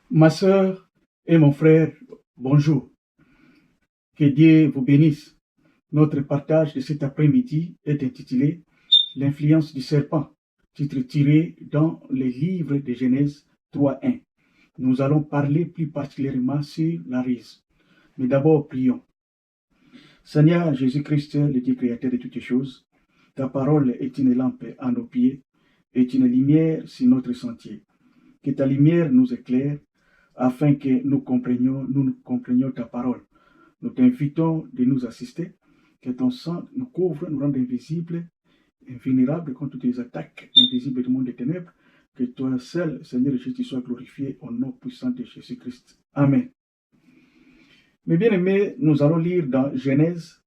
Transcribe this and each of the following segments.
Ma sœur et mon frère, bonjour. Que Dieu vous bénisse. Notre partage de cet après-midi est intitulé L'influence du serpent, titre tiré dans les livres de Genèse 3.1. Nous allons parler plus particulièrement sur la rise. Mais d'abord, prions. Seigneur Jésus-Christ, le Dieu créateur de toutes choses, ta parole est une lampe à nos pieds et une lumière sur notre sentier. Que ta lumière nous éclaire afin que nous comprenions ta parole. Nous t'invitons de nous assister, que ton sang nous couvre, nous rende invisibles, invulnérables contre toutes les attaques invisibles du monde des ténèbres. Que toi seul, Seigneur Jésus, sois glorifié au nom puissant de Jésus-Christ. Amen. Mes bien-aimés, nous allons lire dans Genèse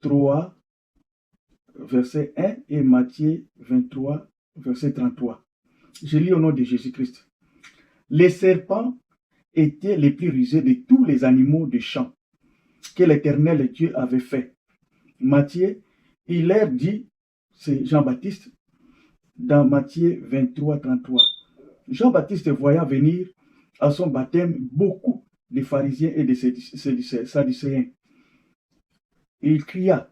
3, verset 1 et Matthieu 23, verset 33. Je lis au nom de Jésus-Christ. Les serpents étaient les plus rusés de tous les animaux des champs que l'Éternel Dieu avait fait. Matthieu, il leur dit, c'est Jean-Baptiste, dans Matthieu 23, 33. Jean-Baptiste voyant venir à son baptême beaucoup de pharisiens et de sadducéens. Il cria,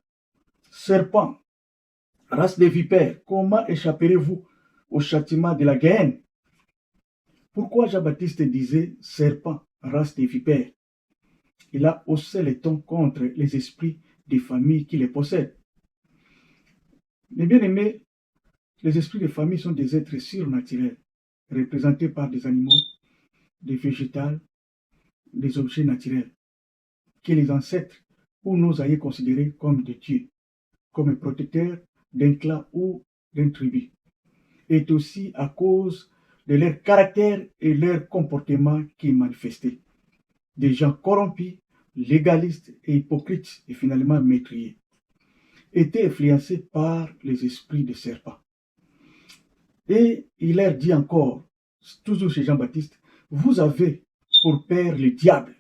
serpent, race de vipères, comment échapperez-vous au châtiment de la guerre? Pourquoi Jean-Baptiste disait serpent, race de vipères? Il a haussé les tons contre les esprits des familles qui les possèdent. Mais bien aimés, les esprits des familles sont des êtres surnaturels, représentés par des animaux, des végétales, des objets naturels, que les ancêtres ou nos aïeux considéraient comme des dieux, comme protecteurs d'un clan ou d'une tribu, est aussi à cause de leur caractère et leur comportement qui manifestaient. Des gens corrompus, légalistes et hypocrites et finalement meurtriers, étaient influencés par les esprits des serpents. Et il leur dit encore, toujours chez Jean-Baptiste, vous avez pour père le diable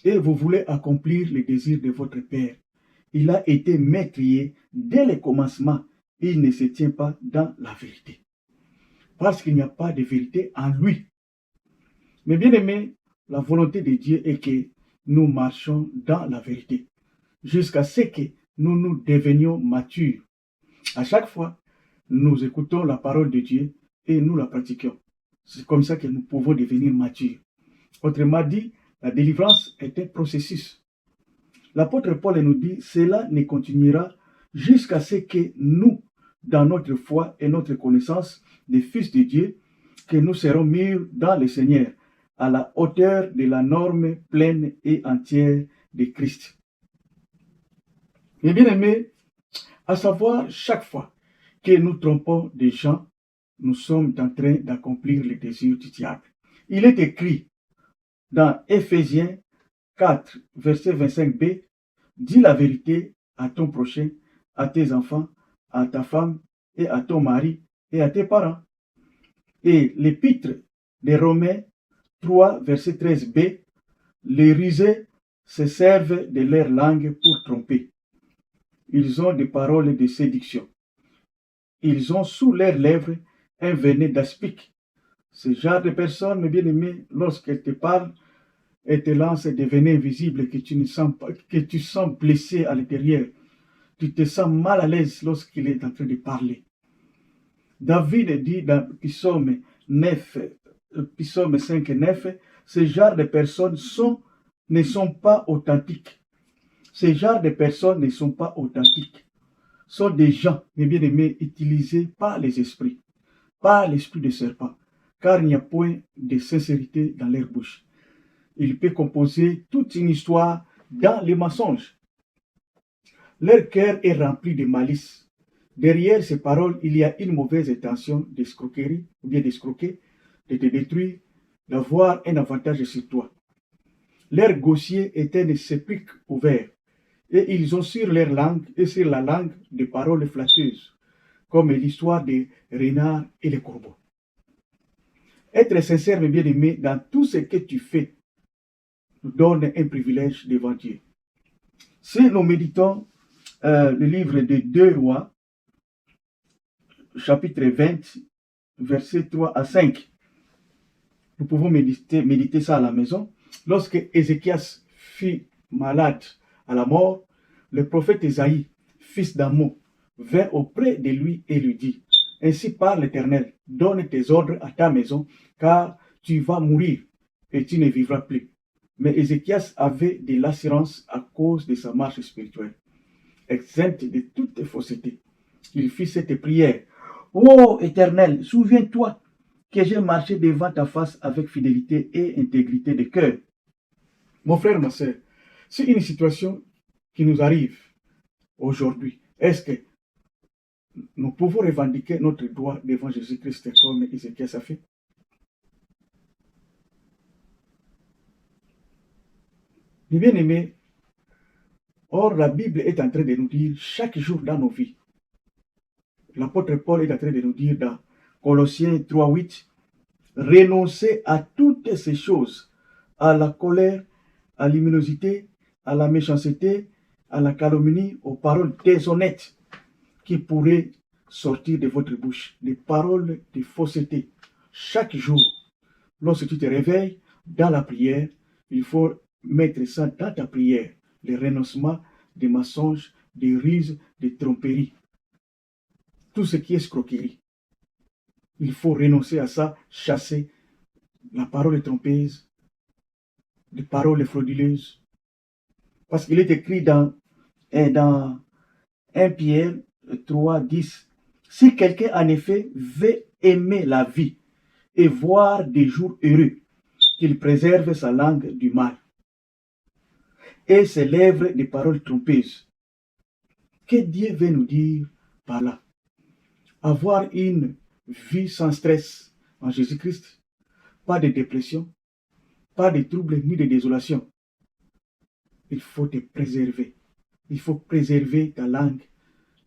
et vous voulez accomplir les désirs de votre père. Il a été meurtrier dès le commencement. Il ne se tient pas dans la vérité. Parce qu'il n'y a pas de vérité en lui. Mais bien aimé, la volonté de Dieu est que nous marchons dans la vérité. Jusqu'à ce que nous devenions matures. À chaque fois, nous écoutons la parole de Dieu et nous la pratiquons. C'est comme ça que nous pouvons devenir matures. Autrement dit, la délivrance est un processus. L'apôtre Paul nous dit, cela ne continuera jusqu'à ce que nous, dans notre foi et notre connaissance des fils de Dieu, que nous serons mûrs dans le Seigneur, à la hauteur de la norme pleine et entière de Christ. Mes bien-aimés, à savoir, chaque fois que nous trompons des gens, nous sommes en train d'accomplir les désirs du diable. Il est écrit dans Éphésiens 4, verset 25b, dis la vérité à ton prochain, à tes enfants, à ta femme et à ton mari et à tes parents. Et l'épître des Romains 3, verset 13b, les rusés se servent de leur langue pour tromper. Ils ont des paroles de séduction. Ils ont sous leurs lèvres un venin d'aspic. Ce genre de personnes, mes bien-aimés, lorsqu'elles te parlent, elles te lancent des venins invisibles que tu ne sens pas, que tu sens blessé à l'intérieur. Tu te sens mal à l'aise lorsqu'il est en train de parler. David dit dans Psaume 9, Psaume 5 et 9, ce genre de personnes ne sont pas authentiques. Ce genre de personnes ne sont pas authentiques. Sont des gens, mes bien-aimés, utilisés par les esprits, par l'esprit de serpent, car il n'y a point de sincérité dans leur bouche. Il peut composer toute une histoire dans les mensonges. Leur cœur est rempli de malice. Derrière ces paroles, il y a une mauvaise intention d'escroquerie, ou bien d'escroquer, de te détruire, d'avoir un avantage sur toi. Leur gosier est un sépulcre ouvert, et ils ont sur leur langue et sur la langue des paroles flatteuses, comme l'histoire des renards et les corbeaux. Être sincère, mes bien-aimés, dans tout ce que tu fais, nous donne un privilège devant Dieu. Si nous méditons le livre de 2 Rois, chapitre 20, versets 3 à 5, Nous pouvons méditer ça à la maison. Lorsque Ézéchias fut malade à la mort, le prophète Ésaïe, fils d'Amon, vint auprès de lui et lui dit, « Ainsi parle l'Éternel, donne tes ordres à ta maison, car tu vas mourir et tu ne vivras plus. » Mais Ézéchias avait de l'assurance à cause de sa marche spirituelle, exempte de toute fausseté. Il fit cette prière. « Ô Éternel, souviens-toi que j'ai marché devant ta face avec fidélité et intégrité de cœur. » Mon frère, ma soeur, c'est une situation qui nous arrive aujourd'hui. Est-ce que nous pouvons revendiquer notre droit devant Jésus-Christ comme Ézéchias a fait? Mes bien-aimés, or la Bible est en train de nous dire chaque jour dans nos vies. L'apôtre Paul est en train de nous dire dans Colossiens 3:8, renoncez à toutes ces choses, à la colère, à l'imminosité, à la méchanceté, à la calomnie, aux paroles déshonnêtes qui pourraient sortir de votre bouche, des paroles de fausseté. Chaque jour, lorsque tu te réveilles dans la prière, il faut mettre ça dans ta prière, le renoncement des mensonges, des ruses, des tromperies, tout ce qui est escroquerie. Il faut renoncer à ça, chasser la parole trompeuse, les paroles frauduleuses. Parce qu'il est écrit dans 1 Pierre 3:10, si quelqu'un en effet veut aimer la vie et voir des jours heureux, qu'il préserve sa langue du mal et ses lèvres des paroles trompeuses. Que Dieu veut nous dire par là? Avoir une vie sans stress en Jésus-Christ, pas de dépression, pas de troubles ni de désolation. Il faut te préserver. Il faut préserver ta langue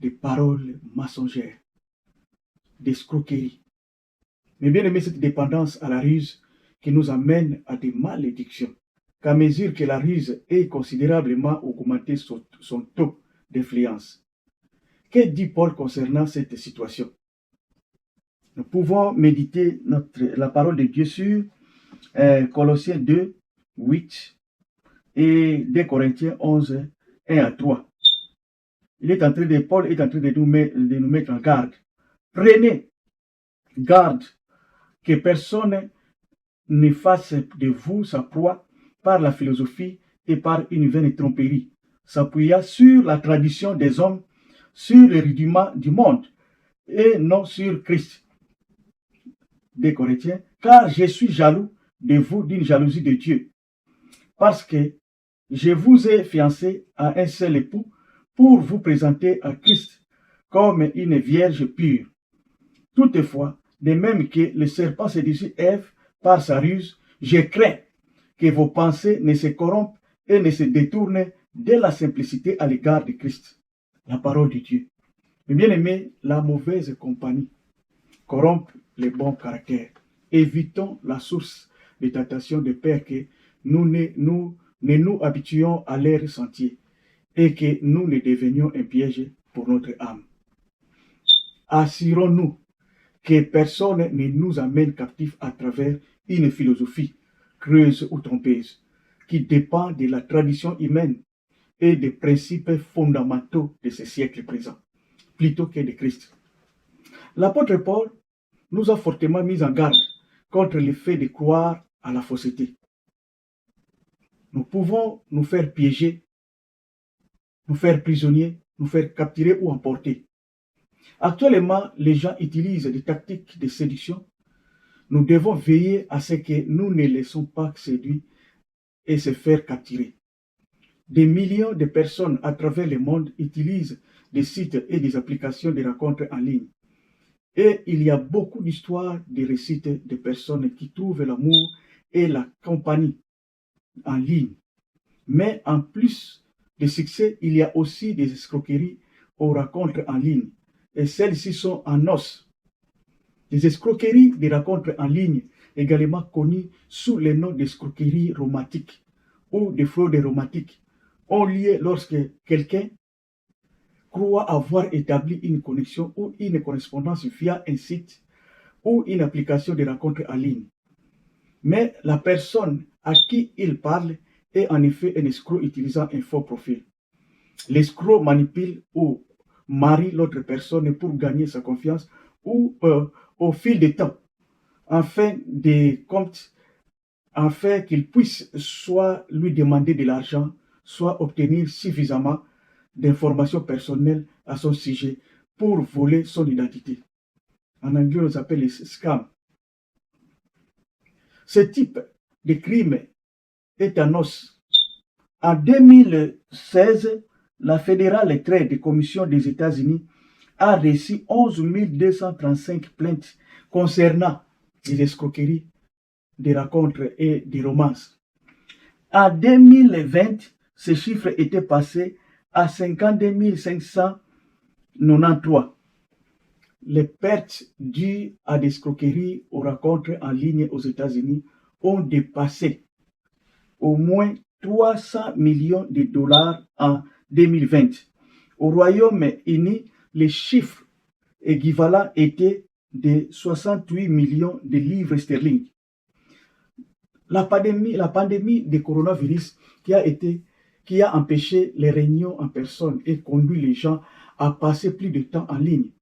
des paroles mensongères, d'escroquerie. Mais bien aimé, cette dépendance à la ruse qui nous amène à des malédictions. Qu'à mesure que la ruse ait considérablement augmenté son taux d'influence. Que dit Paul concernant cette situation? Nous pouvons méditer la parole de Dieu sur Colossiens 2:8 et 2 Corinthiens 11:1-3. Paul est en train de nous mettre en garde. Prenez garde que personne ne fasse de vous sa proie par la philosophie et par une vaine tromperie, s'appuyant sur la tradition des hommes, sur les rudiments du monde et non sur Christ. 2 Corinthiens, car je suis jaloux de vous d'une jalousie de Dieu, parce que je vous ai fiancé à un seul époux pour vous présenter à Christ comme une vierge pure. Toutefois, de même que le serpent séduisit Ève par sa ruse, je crains que vos pensées ne se corrompent et ne se détournent de la simplicité à l'égard de Christ, la parole de Dieu. Mais bien aimé, la mauvaise compagnie corrompt les bons caractères. Évitons la source de tentation de peur que nous ne nous habituions à leur sentier et que nous ne devenions un piège pour notre âme. Assurons-nous que personne ne nous amène captifs à travers une philosophie creuse ou trompeuse qui dépend de la tradition humaine et des principes fondamentaux de ce siècle présent, plutôt que de Christ. L'apôtre Paul nous a fortement mis en garde contre le fait de croire à la fausseté. Nous pouvons nous faire piéger, nous faire prisonniers, nous faire capturer ou emporter. Actuellement, les gens utilisent des tactiques de séduction. Nous devons veiller à ce que nous ne laissons pas séduire et se faire capturer. Des millions de personnes à travers le monde utilisent des sites et des applications de rencontres en ligne. Et il y a beaucoup d'histoires de récits de personnes qui trouvent l'amour et la compagnie en ligne. Mais en plus de succès, il y a aussi des escroqueries aux rencontres en ligne. Et celles-ci sont en os. Des escroqueries des rencontres en ligne, également connues sous le nom d'escroqueries romantiques ou de fraudes romantiques, ont lieu lorsque quelqu'un croit avoir établi une connexion ou une correspondance via un site ou une application de rencontres en ligne. Mais la personne à qui il parle est en effet un escroc utilisant un faux profil. L'escroc manipule ou marie l'autre personne pour gagner sa confiance ou au fil du temps, afin qu'il puisse soit lui demander de l'argent, soit obtenir suffisamment d'informations personnelles à son sujet pour voler son identité. En anglais, on les appelle les scams. Ce type de crime est en os. En 2016, la Fédérale Trade Commission des États-Unis a reçu 11 235 plaintes concernant les escroqueries, des rencontres et des romances. En 2020, ce chiffre était passé à 52 593. Les pertes dues à des escroqueries aux rencontres en ligne aux États-Unis ont dépassé au moins 300 millions de dollars en 2020. Au Royaume-Uni, les chiffres équivalents étaient de 68 millions de livres sterling. La pandémie de coronavirus qui a empêché les réunions en personne et conduit les gens à passer plus de temps en ligne,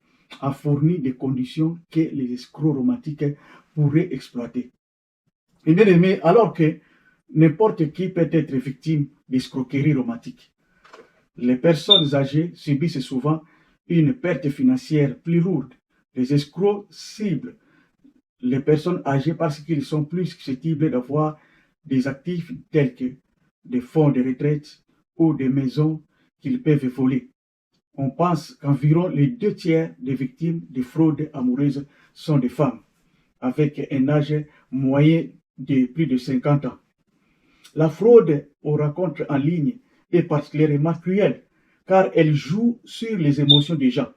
a fourni des conditions que les escrocs romantiques pourraient exploiter. Et bien aimé, alors que n'importe qui peut être victime d'escroquerie romantique, les personnes âgées subissent souvent une perte financière plus lourde. Les escrocs ciblent les personnes âgées parce qu'ils sont plus susceptibles d'avoir des actifs tels que des fonds de retraite ou des maisons qu'ils peuvent voler. On pense qu'environ les 2/3 des victimes de fraudes amoureuses sont des femmes, avec un âge moyen de plus de 50 ans. La fraude aux rencontres en ligne est particulièrement cruelle, car elle joue sur les émotions des gens.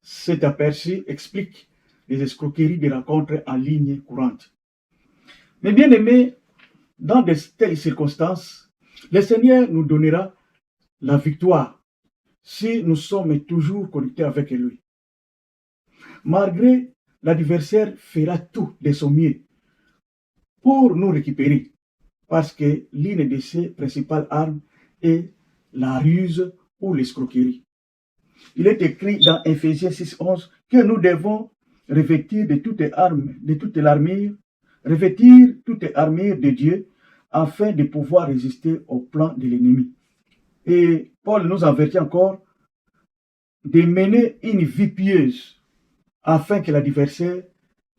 Cet aperçu explique les escroqueries des rencontres en ligne courantes. Mais bien aimés, dans de telles circonstances, le Seigneur nous donnera la victoire si nous sommes toujours connectés avec lui. Malgré l'adversaire fera tout de son mieux pour nous récupérer, parce que l'une de ses principales armes est la ruse ou l'escroquerie. Il est écrit dans Ephésiens 6:11 que nous devons revêtir revêtir toute armure de Dieu afin de pouvoir résister au plan de l'ennemi. Et Paul nous avertit encore de mener une vie pieuse afin que l'adversaire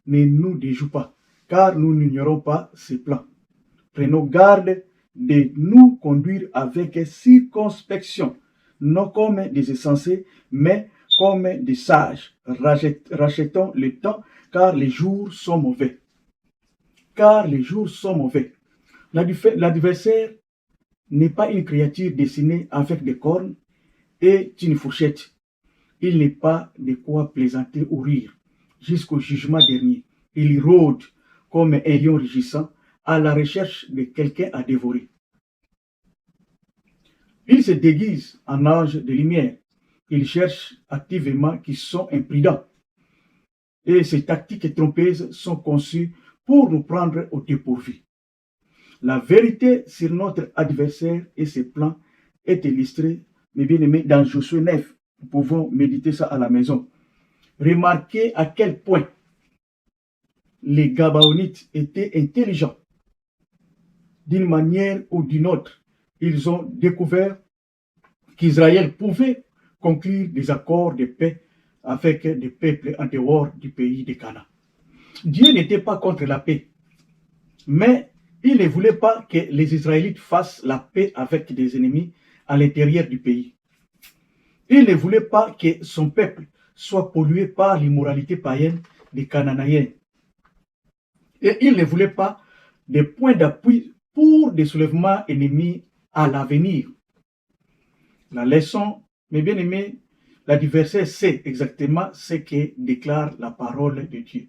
ne nous déjoue pas, car nous n'ignorons pas ses plans. Prenons garde de nous conduire avec circonspection, non comme des insensés, mais comme des sages. Rachetons le temps, car les jours sont mauvais. Car les jours sont mauvais. L'adversaire n'est pas une créature dessinée avec des cornes et une fourchette. Il n'est pas de quoi plaisanter ou rire jusqu'au jugement dernier. Il rôde comme un lion rugissant à la recherche de quelqu'un à dévorer. Il se déguise en ange de lumière. Il cherche activement qui sont imprudents. Et ces tactiques trompeuses sont conçues pour nous prendre au dépourvu. La vérité sur notre adversaire et ses plans est illustrée, mes bien-aimés, dans Josué 9. Nous pouvons méditer ça à la maison. Remarquez à quel point les Gabaonites étaient intelligents. D'une manière ou d'une autre, ils ont découvert qu'Israël pouvait conclure des accords de paix avec des peuples en dehors du pays de Canaan. Dieu n'était pas contre la paix, mais il ne voulait pas que les Israélites fassent la paix avec des ennemis à l'intérieur du pays. Il ne voulait pas que son peuple soit pollué par l'immoralité païenne des Cananéens. Et il ne voulait pas de points d'appui pour des soulèvements ennemis à l'avenir. La leçon, mes bien-aimés, l'adversaire sait exactement ce que déclare la parole de Dieu.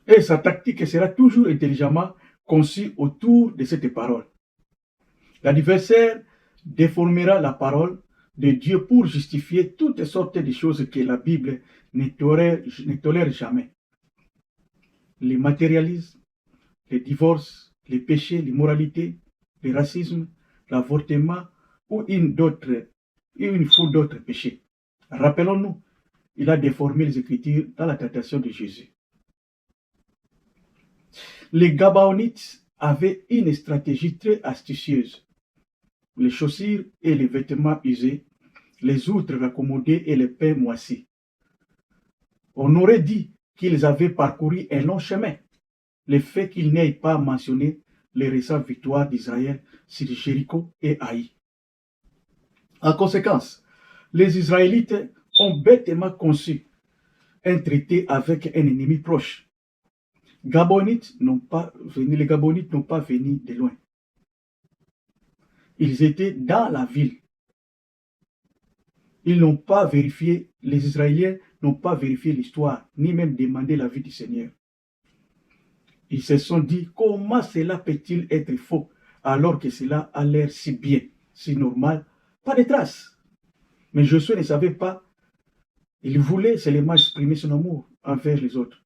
Et sa tactique sera toujours intelligemment conçue autour de cette parole. L'adversaire déformera la parole de Dieu pour justifier toutes sortes de choses que la Bible ne tolère jamais. Le matérialisme, les divorces, les péchés, l'immoralité, le racisme, l'avortement ou une foule d'autres péchés. Rappelons-nous, il a déformé les Écritures dans la tentation de Jésus. Les Gabaonites avaient une stratégie très astucieuse. Les chaussures et les vêtements usés, les outres raccommodées et les pains moisis. On aurait dit qu'ils avaient parcouru un long chemin. Le fait qu'ils n'aient pas mentionné les récentes victoires d'Israël sur Jéricho et Haï. En conséquence, les Israélites ont bêtement conçu un traité avec un ennemi proche. Les Gabonites n'ont pas venu de loin. Ils étaient dans la ville. Ils n'ont pas vérifié, les Israéliens n'ont pas vérifié l'histoire, ni même demandé l'avis du Seigneur. Ils se sont dit, comment cela peut-il être faux, alors que cela a l'air si bien, si normal, pas de traces. Mais Josué ne savait pas, il voulait seulement exprimer son amour envers les autres.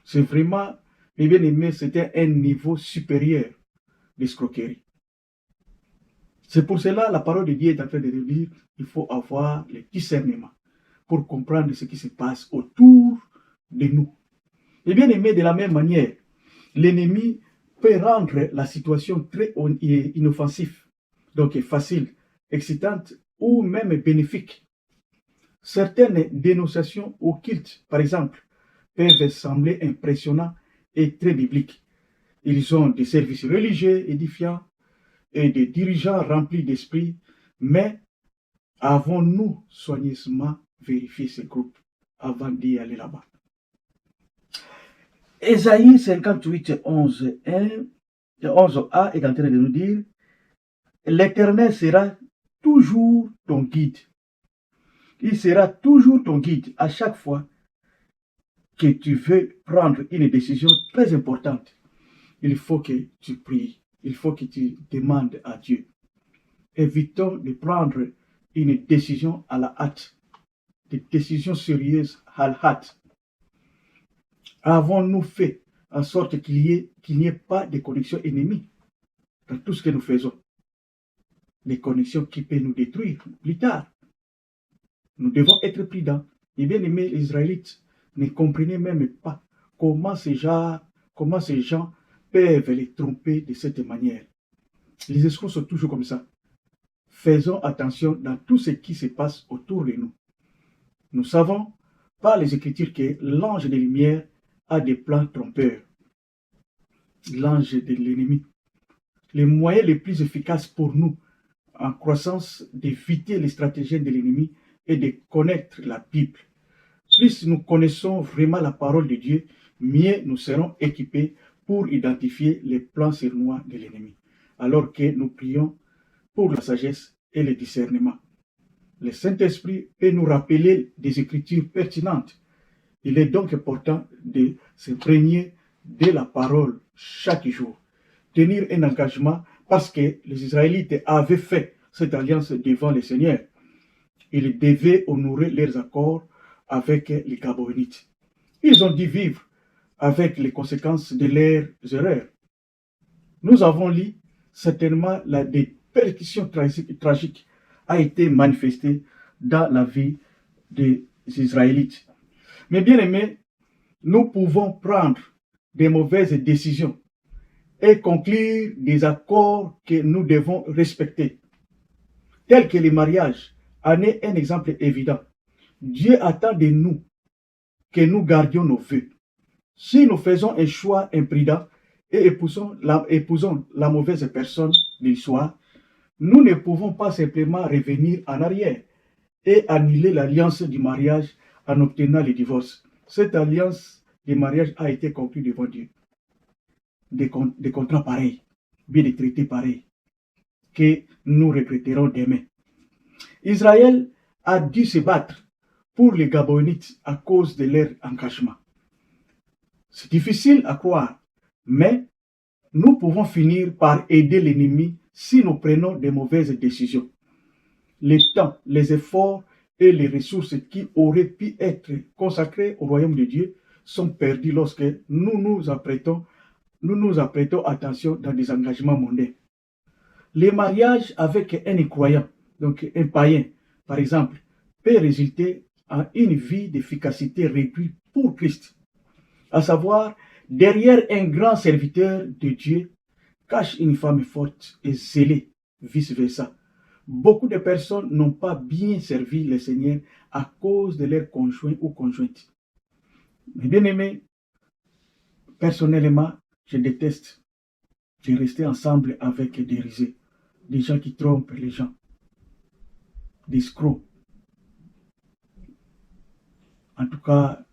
C'est vraiment, mes bien-aimés, c'était un niveau supérieur d'escroquerie. C'est pour cela la parole de Dieu est en train de nous dire qu'il faut avoir le discernement pour comprendre ce qui se passe autour de nous. Et bien aimé, de la même manière, l'ennemi peut rendre la situation très inoffensive, donc facile, excitante ou même bénéfique. Certaines dénonciations au culte, par exemple, peuvent sembler impressionnantes et très bibliques. Ils ont des services religieux édifiants et des dirigeants remplis d'esprit, mais avons-nous soigneusement vérifié ces groupes avant d'y aller là-bas? Ésaïe 58, 11a est en train de nous dire « L'Éternel sera toujours ton guide. Il sera toujours ton guide à chaque fois que tu veux prendre une décision très importante. Il faut que tu pries. Il faut que tu demandes à Dieu. Évitons de prendre une décision à la hâte, des décisions sérieuses à la hâte. Avons-nous fait en sorte qu'il n'y ait pas de connexions ennemies dans tout ce que nous faisons? Des connexions qui peuvent nous détruire plus tard. Nous devons être prudents. Et bien aimés, les Israélites ne comprenaient même pas comment ces gens peuvent les tromper de cette manière. Les escrocs sont toujours comme ça. Faisons attention dans tout ce qui se passe autour de nous. Nous savons par les Écritures que l'ange de lumière a des plans trompeurs. L'ange de l'ennemi. Les moyens les plus efficaces pour nous en croissance d'éviter les stratégies de l'ennemi et de connaître la Bible. Plus nous connaissons vraiment la parole de Dieu, mieux nous serons équipés pour identifier les plans sournois de l'ennemi, alors que nous prions pour la sagesse et le discernement. Le Saint-Esprit peut nous rappeler des Écritures pertinentes. Il est donc important de s'imprégner de la parole chaque jour, tenir un engagement parce que les Israélites avaient fait cette alliance devant le Seigneur. Ils devaient honorer leurs accords avec les Gabaonites. Ils ont dû vivre avec les conséquences de leurs erreurs. Nous avons lu certainement des persécutions tragiques a été manifestée dans la vie des Israélites. Mais bien aimés, nous pouvons prendre des mauvaises décisions et conclure des accords que nous devons respecter, tels que les mariages en est un exemple évident. Dieu attend de nous que nous gardions nos vœux. Si nous faisons un choix imprudent et épousons la mauvaise personne de l'histoire, nous ne pouvons pas simplement revenir en arrière et annuler l'alliance du mariage en obtenant le divorce. Cette alliance du mariage a été conclue devant Dieu. Des contrats pareils, bien des traités pareils, que nous regretterons demain. Israël a dû se battre pour les Gabaonites à cause de leur engagement. C'est difficile à croire, mais nous pouvons finir par aider l'ennemi si nous prenons de mauvaises décisions. Le temps, les efforts et les ressources qui auraient pu être consacrés au royaume de Dieu sont perdus lorsque nous nous apprêtons nous nous apprêtons attention dans des engagements mondains. Les mariages avec un incroyant, donc un païen, par exemple, peut résulter en une vie d'efficacité réduite pour Christ. À savoir, derrière un grand serviteur de Dieu, cache une femme forte et zélée, vice-versa. Beaucoup de personnes n'ont pas bien servi le Seigneur à cause de leur conjoint ou conjointe. Mais bien aimé, personnellement, je déteste de rester ensemble avec des risées, des gens qui trompent les gens, des escrocs. En tout cas,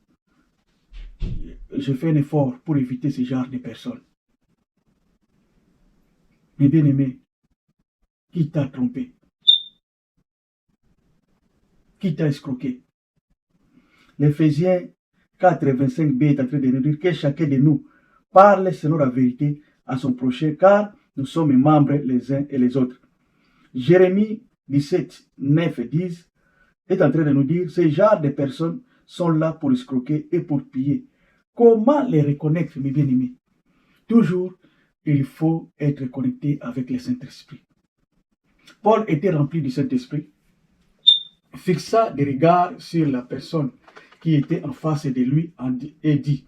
je fais un effort pour éviter ce genre de personnes. Mais bien aimé, qui t'a trompé? Qui t'a escroqué? L'Éphésiens 4,25b est en train de nous dire que chacun de nous parle selon la vérité à son prochain, car nous sommes membres les uns et les autres. Jérémie 17, 9 et 10 est en train de nous dire, ces genres de personnes sont là pour escroquer et pour piller. Comment les reconnaître, mes bien-aimés? Toujours, il faut être connecté avec le Saint-Esprit. Paul était rempli du Saint-Esprit, fixa des regards sur la personne qui était en face de lui et dit,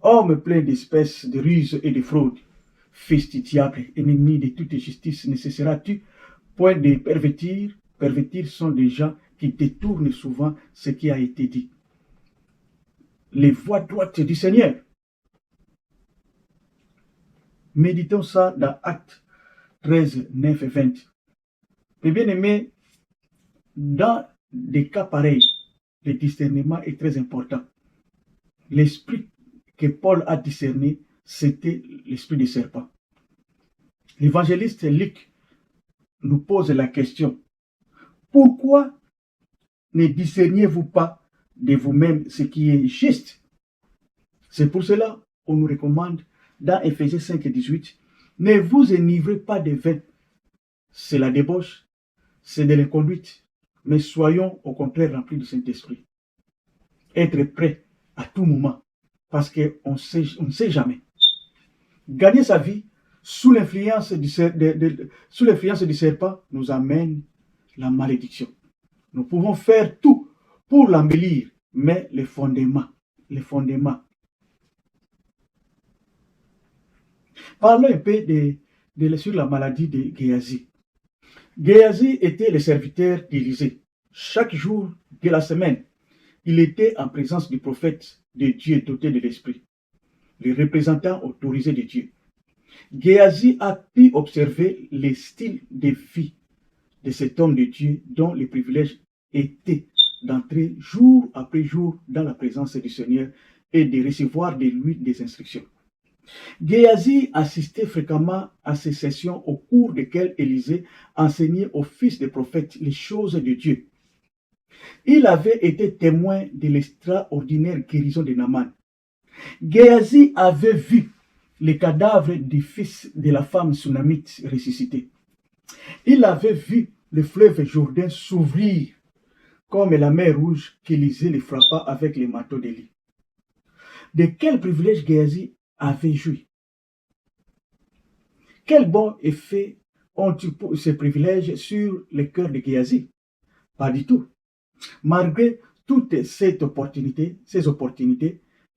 homme plein d'espèces de ruses et de fraudes, fils du diable, ennemi de toute justice, ne cesseras-tu point de pervertir? Pervertir sont des gens qui détournent souvent ce qui a été dit. Les voies droites du Seigneur. Méditons ça dans Actes 13, 9 et 20. Mais bien aimé, dans des cas pareils, le discernement est très important. L'esprit que Paul a discerné, c'était l'esprit du serpent. L'évangéliste Luc nous pose la question, pourquoi ne discerniez-vous pas de vous-même ce qui est juste? C'est pour cela qu'on nous recommande dans Éphésiens 5 et 18, ne vous enivrez pas de vin, c'est la débauche, c'est de l'inconduite, mais soyons au contraire remplis du Saint-Esprit. Être prêt à tout moment, parce qu'on ne sait jamais. Gagner sa vie sous l'influence du serpent nous amène la malédiction. Nous pouvons faire tout pour l'embellir, mais les fondements. Parlons un peu sur la maladie de Géasi. Géasi était le serviteur d'Élisée. Chaque jour de la semaine, il était en présence du prophète de Dieu doté de l'esprit, le représentant autorisé de Dieu. Géasi a pu observer le style de vie de cet homme de Dieu dont le privilège était d'entrer jour après jour dans la présence du Seigneur et de recevoir de lui des instructions. Géasi assistait fréquemment à ces sessions au cours desquelles Élisée enseignait aux fils des prophètes les choses de Dieu. Il avait été témoin de l'extraordinaire guérison de Naaman. Géasi avait vu le cadavre du fils de la femme sunamite ressuscité. Il avait vu le fleuve Jourdain s'ouvrir comme la mer Rouge qu'Élisée le frappa avec les manteaux d'Élie. De quel privilège Géasi avait joui? Quel bon effet ont eu ces privilèges sur le cœur de Géasi? Pas du tout. Malgré toutes ces opportunités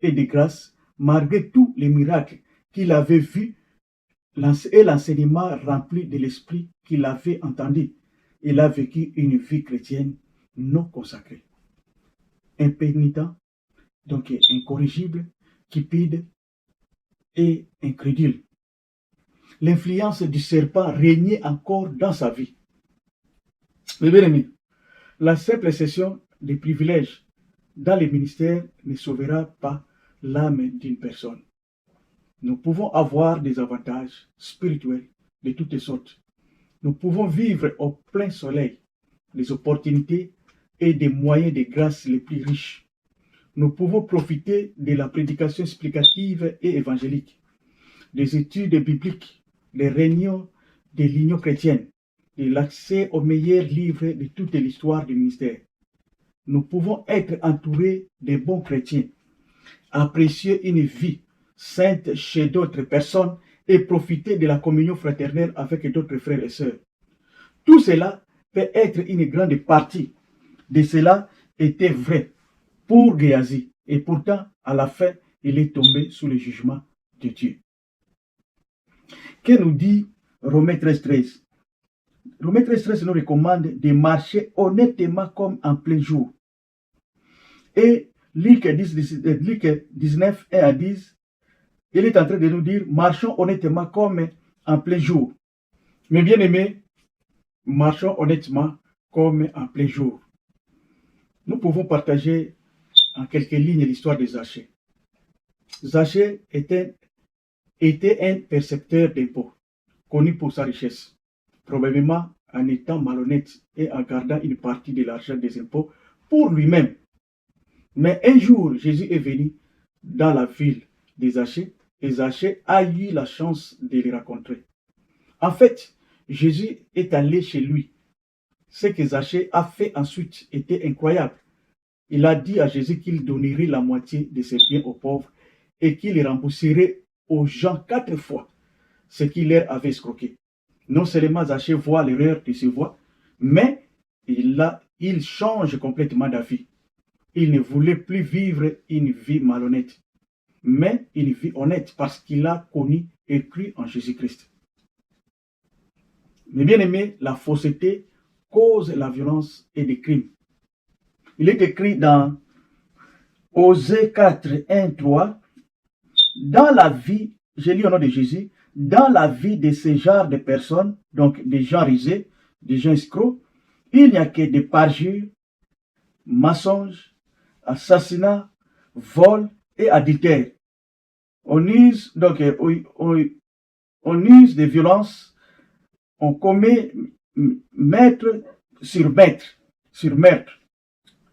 et de grâce, malgré tous les miracles qu'il avait vus et l'enseignement rempli de l'esprit qu'il avait entendu, il a vécu une vie chrétienne non consacrée. Impénitent, donc incorrigible, cupide et incrédule. L'influence du serpent régnait encore dans sa vie. Mais bien aimé, la simple cession des privilèges dans les ministères ne sauvera pas l'âme d'une personne. Nous pouvons avoir des avantages spirituels de toutes sortes. Nous pouvons vivre au plein soleil des opportunités et des moyens de grâce les plus riches. Nous pouvons profiter de la prédication explicative et évangélique, des études bibliques, des réunions de l'Union chrétienne, de l'accès aux meilleurs livres de toute l'histoire du ministère. Nous pouvons être entourés de bons chrétiens, apprécier une vie sainte chez d'autres personnes et profiter de la communion fraternelle avec d'autres frères et sœurs. Tout cela peut être une grande partie de cela était vrai pour Géasi. Et pourtant, à la fin, il est tombé sous le jugement de Dieu. Que nous dit Romains 13:13? Romains 13:13 nous recommande de marcher honnêtement comme en plein jour. Et Luc 19, 1 à 10, il est en train de nous dire, marchons honnêtement comme en plein jour. Mes bien-aimés, marchons honnêtement comme en plein jour. Nous pouvons partager en quelques lignes l'histoire de Zachée. Zachée était un percepteur d'impôts, connu pour sa richesse, probablement en étant malhonnête et en gardant une partie de l'argent des impôts pour lui-même. Mais un jour, Jésus est venu dans la ville de Zachée et Zachée a eu la chance de le rencontrer. En fait, Jésus est allé chez lui. Ce que Zachée a fait ensuite était incroyable. Il a dit à Jésus qu'il donnerait la moitié de ses biens aux pauvres et qu'il rembourserait aux gens 4 fois ce qu'il leur avait escroqué. Non seulement Zachée voit l'erreur de ses voies, mais il change complètement d'avis. Il ne voulait plus vivre une vie malhonnête, mais une vie honnête parce qu'il a connu et cru en Jésus-Christ. Mais bien aimé, la fausseté cause la violence et des crimes. Il est écrit dans Osée 4, 1, 3, dans la vie, j'ai lu au nom de Jésus, dans la vie de ce genre de personnes, donc des gens rusés, des gens escrocs, il n'y a que des parjures, mensonges, assassinats, vols et adultères. On use de violence, on commet maître sur meurtre.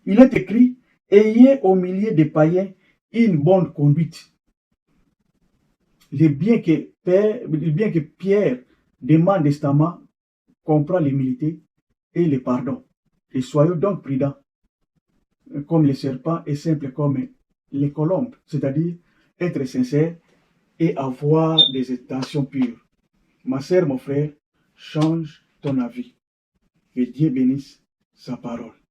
Il est écrit, ayez au milieu des païens une bonne conduite. Le bien que Pierre demande testament comprend l'humilité et le pardon. Et soyons donc prudents, comme les serpents et simples comme les colombes, c'est-à-dire être sincère et avoir des intentions pures. Ma sœur, mon frère, change ton avis. Que Dieu bénisse sa parole.